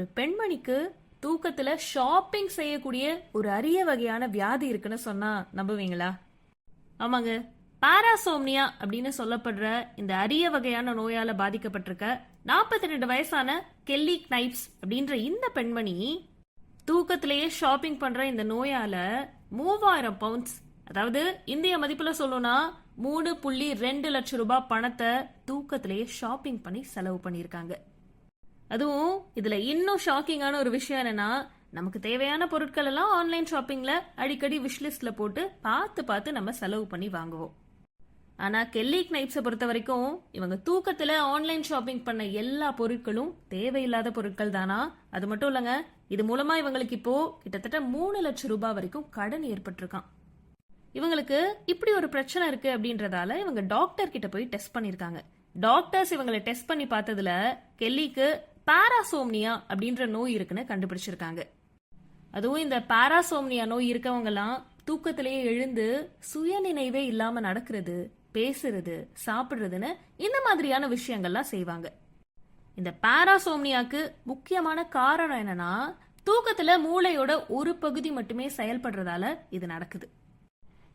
ஒரு பெண்மணிக்கு தூக்கத்துல ஷாப்பிங் செய்யக்கூடிய ஒரு அரிய வகையான வியாதி இருக்குன்னு சொன்னா நம்புவீங்களா? ஆமாங்க, பாராசோம்னியா அப்படின்னு சொல்லப்படுற இந்த அரிய வகையான நோயால பாதிக்கப்பட்டிருக்க 42 வயசான கெல்லி நைப்ஸ் அப்படின்ற இந்த பெண்மணி தூக்கத்திலேயே ஷாப்பிங் பண்ற இந்த நோயால 3000 பவுண்ட்ஸ், அதாவது இந்திய மதிப்புல சொல்லணும்னா 3.2 லட்சம் ரூபாய் பணத்தை தூக்கத்திலேயே ஷாப்பிங் பண்ணி செலவு பண்ணியிருக்காங்க. அதுவும் இதுல இன்னும் ஷாக்கிங்கான ஒரு விஷயம் என்னன்னா, நமக்கு தேவையான பொருட்கள் எல்லாம் ஆன்லைன் ஷாப்பிங்ல அடிக்கடி விஷ்லிஸ்ட்ல போட்டு பார்த்து நம்ம செலவு பண்ணி வாங்குவோம். ஆனா கெல்லி நைப்ஸை பொறுத்த வரைக்கும் இவங்க தூக்கத்துல ஆன்லைன் ஷாப்பிங் பண்ண எல்லா பொருட்களும் தேவையில்லாத பொருட்கள் தானா. அது மட்டும் இல்லைங்க, இது மூலமா இவங்களுக்கு இப்போ கிட்டத்தட்ட 3 லட்சம் ரூபாய் வரைக்கும் கடன் ஏற்பட்டிருக்கான். இவங்களுக்கு இப்படி ஒரு பிரச்சனை இருக்கு அப்படின்றதால இவங்க டாக்டர் கிட்ட போய் டெஸ்ட் பண்ணிருக்காங்க. டாக்டர்ஸ் இவங்களை டெஸ்ட் பண்ணி பார்த்ததுல கெல்லிக்கு பாராசோம்னியா அப்படின்ற நோய் இருக்குன்னு கண்டுபிடிச்சிருக்காங்க. அதுவும் இந்த பாராசோம்னியா நோய் இருக்கவங்க எல்லாம் தூக்கத்திலேயே எழுந்து சுயநினைவே இல்லாம நடக்கிறது, பேசுறது, சாப்பிடுறதுன்னு இந்த மாதிரியான விஷயங்கள்லாம் செய்வாங்க. இந்த பாராசோம்னியாக்கு முக்கியமான காரணம் என்னன்னா, தூக்கத்துல மூளையோட ஒரு பகுதி மட்டுமே செயல்படுறதால இது நடக்குது.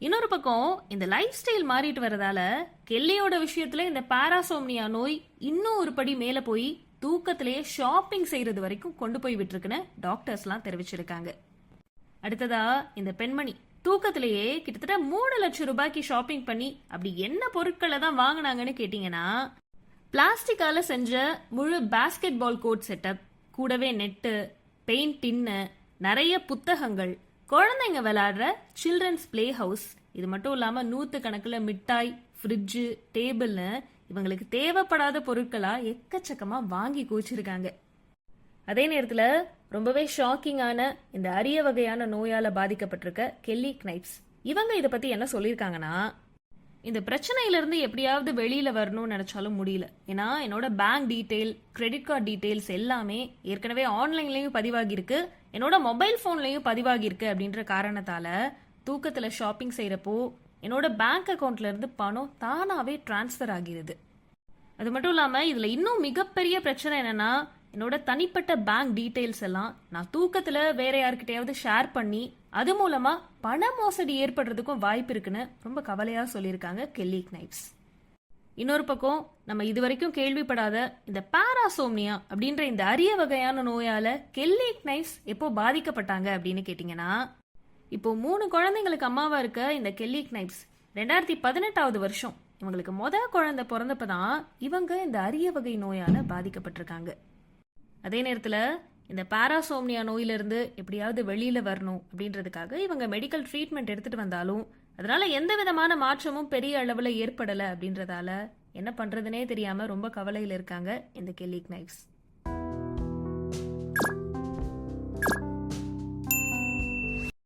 இன்னொரு பக்கம் இந்த லைஃப் ஸ்டைல் மாறிட்டு வரதால கெல்லியோட விஷயத்துல இந்த பாராசோம்னியா நோய் இன்னும் ஒரு படி மேல போய் தூக்கத்திலேயே ஷாப்பிங் செய்யறது வரைக்கும் கொண்டு போய் விட்டுருக்குன்னு டாக்டர்ஸ்லாம் தெரிவிச்சிருக்காங்க. அடுத்ததா இந்த பெண்மணி தூக்கத்திலேயே கிட்டத்தட்ட 3 லட்சம் ரூபாய்க்கு ஷாப்பிங் பண்ணி அப்படி என்ன பொருட்களை தான் வாங்கினாங்கன்னு கேட்டீங்கன்னா, பிளாஸ்டிக்கால செஞ்ச முழு பாஸ்கெட் பால் கோர்ட் செட்டப், கூடவே நெட்டு, பெயிண்ட் டின்னு, நிறைய புத்தகங்கள், குழந்தைங்க விளையாடுற சில்ட்ரன்ஸ் பிளே ஹவுஸ், இது மட்டும் இல்லாம 100 கணக்கில் மிட்டாய், ஃப்ரிட்ஜு, டேபிள்னு இவங்களுக்கு தேவைப்படாத பொருட்களா எக்கச்சக்கமா வாங்கி குவிச்சிருக்காங்க. அதே நேரத்துல ரொம்பவே ஷாக்கிங்கான இந்த அரிய வகையான நோயால பாதிக்கப்பட்டிருக்க கெல்லி நைப்ஸ் இவங்க இதை பத்தி என்ன சொல்லியிருக்காங்கன்னா, இந்த பிரச்சனையிலிருந்து எப்படியாவது வெளியில வரணும்னு நினைச்சாலும் முடியல. ஏன்னா என்னோட bank detail, credit card details எல்லாமே ஏற்கனவே ஆன்லைன்லயும் பதிவாகி இருக்கு, என்னோட மொபைல் போன்லயும் பதிவாகி இருக்கு அப்படின்ற காரணத்தால தூக்கத்துல ஷாப்பிங் செய்யறப்போ என்னோட பேங்க் அக்கௌண்ட்ல இருந்து பணம் தானாவே டிரான்ஸ்ஃபர் ஆகிறது. அது மட்டும் இல்லாம இதுல இன்னும் மிகப்பெரிய பிரச்சனை என்னன்னா, என்னோட தனிப்பட்ட பேங்க் டீடைல்ஸ் எல்லாம் நான் தூக்கத்துல வேற யாருக்கிட்டையாவது ஷேர் பண்ணி அது மூலமா பண மோசடி ஏற்படுறதுக்கும் வாய்ப்பு இருக்குன்னு ரொம்ப கவலையா சொல்லியிருக்காங்க கெல்லி நைப்ஸ். இன்னொரு பக்கம் நம்ம இதுவரைக்கும் கேள்விப்படாத இந்த பாராசோம்னியா அப்படின்ற இந்த அரிய வகையான நோயால கெல்லி நைப்ஸ் எப்போ பாதிக்கப்பட்டாங்க அப்படின்னு கேட்டீங்கன்னா, இப்போ 3 குழந்தைங்களுக்கு அம்மாவா இருக்க இந்த கெல்லி நைப்ஸ் 2018 வருஷம் இவங்களுக்கு குழந்தை பிறந்தப்பதான் இவங்க இந்த அரிய வகை நோயால பாதிக்கப்பட்டிருக்காங்க. அதே நேரத்துல இந்த பாராசோம்னியா நோயிலிருந்து எப்படியாவது வெளியில வரணும் அப்படின்றதுக்காக இவங்க மெடிக்கல் ட்ரீட்மெண்ட் எடுத்துட்டு வந்தாலும் அதனால எந்த விதமான மாற்றமும் பெரிய அளவுல ஏற்படல அப்படின்றதால என்ன பண்றதுனே தெரியாம ரொம்ப கவலையில இருக்காங்க இந்த கெல்லி நைப்ஸ்.